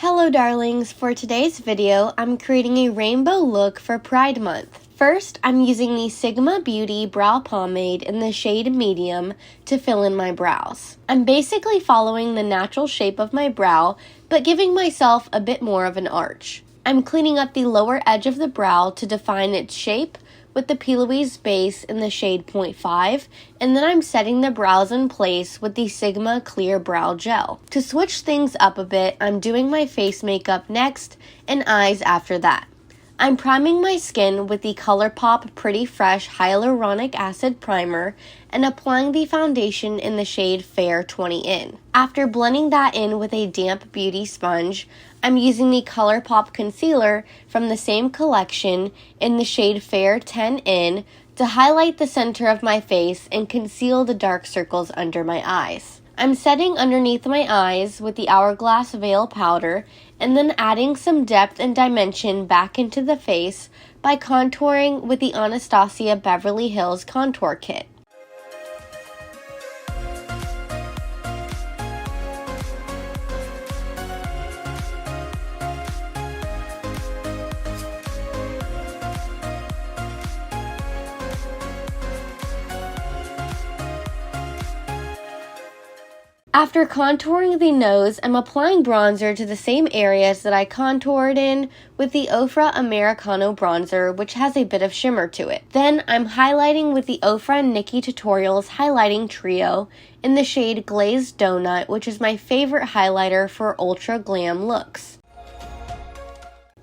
Hello darlings, for today's video, I'm creating a rainbow look for Pride Month. First, I'm using the Sigma Beauty Brow Pomade in the shade Medium to fill in my brows. I'm basically following the natural shape of my brow, but giving myself a bit more of an arch. I'm cleaning up the lower edge of the brow to define its shape with the Plouise base in the shade 0.5, and then I'm setting the brows in place with the Sigma Clear Brow Gel. To switch things up a bit, I'm doing my face makeup next and eyes after that. I'm priming my skin with the Colourpop Pretty Fresh Hyaluronic Acid Primer and applying the foundation in the shade Fair 20 In. After blending that in with a damp beauty sponge, I'm using the Colourpop Concealer from the same collection in the shade Fair 10 In to highlight the center of my face and conceal the dark circles under my eyes. I'm setting underneath my eyes with the Hourglass Veil Powder and then adding some depth and dimension back into the face by contouring with the Anastasia Beverly Hills Contour Kit. After contouring the nose, I'm applying bronzer to the same areas that I contoured in with the Ofra Americano bronzer, which has a bit of shimmer to it. Then I'm highlighting with the Ofra Nikki Tutorials Highlighting Trio in the shade Glazed Donut, which is my favorite highlighter for ultra glam looks.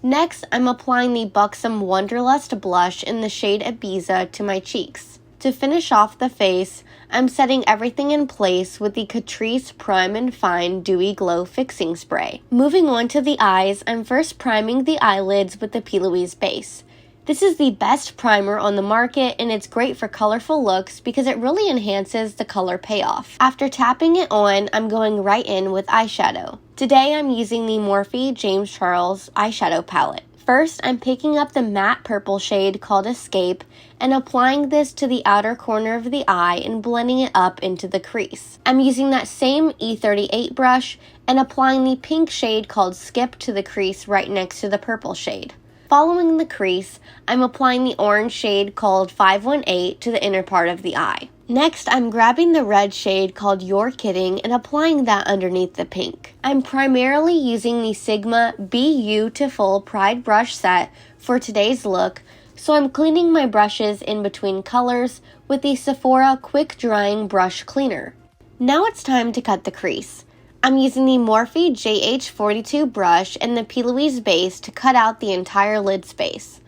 Next, I'm applying the Buxom Wanderlust blush in the shade Ibiza to my cheeks. To finish off the face, I'm setting everything in place with the Catrice Prime and Fine Dewy Glow Fixing Spray. Moving on to the eyes, I'm first priming the eyelids with the Plouise base. This is the best primer on the market and it's great for colorful looks because it really enhances the color payoff. After tapping it on, I'm going right in with eyeshadow. Today I'm using the Morphe James Charles eyeshadow palette. First, I'm picking up the matte purple shade called Escape and applying this to the outer corner of the eye and blending it up into the crease. I'm using that same E38 brush and applying the pink shade called Skip to the crease right next to the purple shade. Following the crease, I'm applying the orange shade called 518 to the inner part of the eye. Next, I'm grabbing the red shade called You're Kidding and applying that underneath the pink. I'm primarily using the Sigma be-you-tiful Pride brush set for today's look, so I'm cleaning my brushes in between colors with the Sephora Quick Drying Brush Cleaner. Now it's time to cut the crease. I'm using the Morphe JH42 brush and the Plouise base to cut out the entire lid space.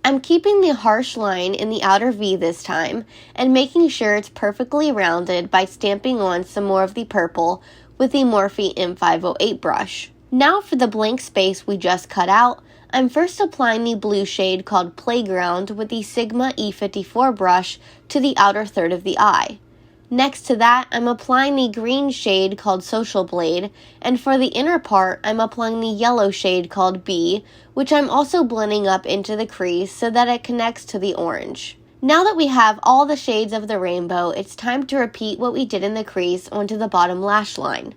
I'm keeping the harsh line in the outer V this time and making sure it's perfectly rounded by stamping on some more of the purple with the Morphe M508 brush. Now for the blank space we just cut out, I'm first applying the blue shade called Playground with the Sigma E54 brush to the outer third of the eye. Next to that, I'm applying the green shade called Social Blade, and for the inner part, I'm applying the yellow shade called Bee, which I'm also blending up into the crease so that it connects to the orange. Now that we have all the shades of the rainbow, it's time to repeat what we did in the crease onto the bottom lash line.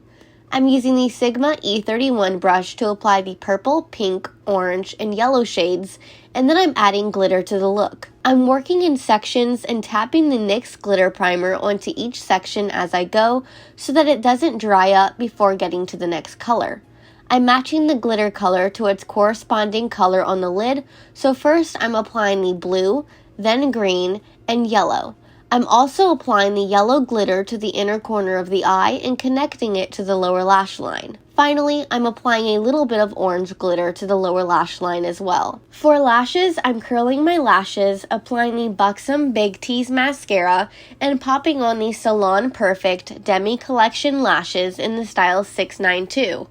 I'm using the Sigma E31 brush to apply the purple, pink, orange, and yellow shades, and then I'm adding glitter to the look. I'm working in sections and tapping the NYX glitter primer onto each section as I go so that it doesn't dry up before getting to the next color. I'm matching the glitter color to its corresponding color on the lid, so first I'm applying the blue, then green, and yellow. I'm also applying the yellow glitter to the inner corner of the eye and connecting it to the lower lash line. Finally, I'm applying a little bit of orange glitter to the lower lash line as well. For lashes, I'm curling my lashes, applying the Buxom Big Tease mascara, and popping on the Salon Perfect Demi Collection lashes in the style 692.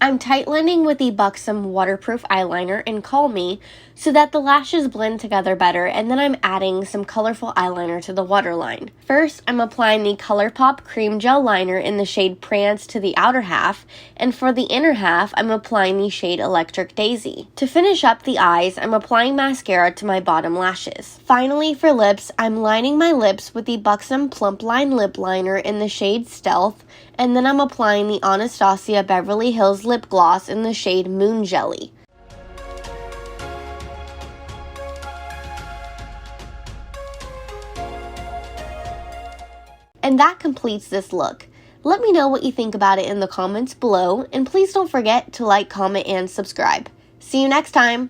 I'm tightlining with the Buxom waterproof eyeliner in Call Me so that the lashes blend together better, and then I'm adding some colorful eyeliner to the waterline. First, I'm applying the Colourpop cream gel liner in the shade Prance to the outer half, and for the inner half, I'm applying the shade Electric Daisy. To finish up the eyes, I'm applying mascara to my bottom lashes. Finally, for lips, I'm lining my lips with the Buxom Plumpline lip liner in the shade Stealth, And then I'm applying the Anastasia Beverly Hills lip gloss in the shade Moon Jelly. And that completes this look. Let me know what you think about it in the comments below, and please don't forget to like, comment, and subscribe. See you next time!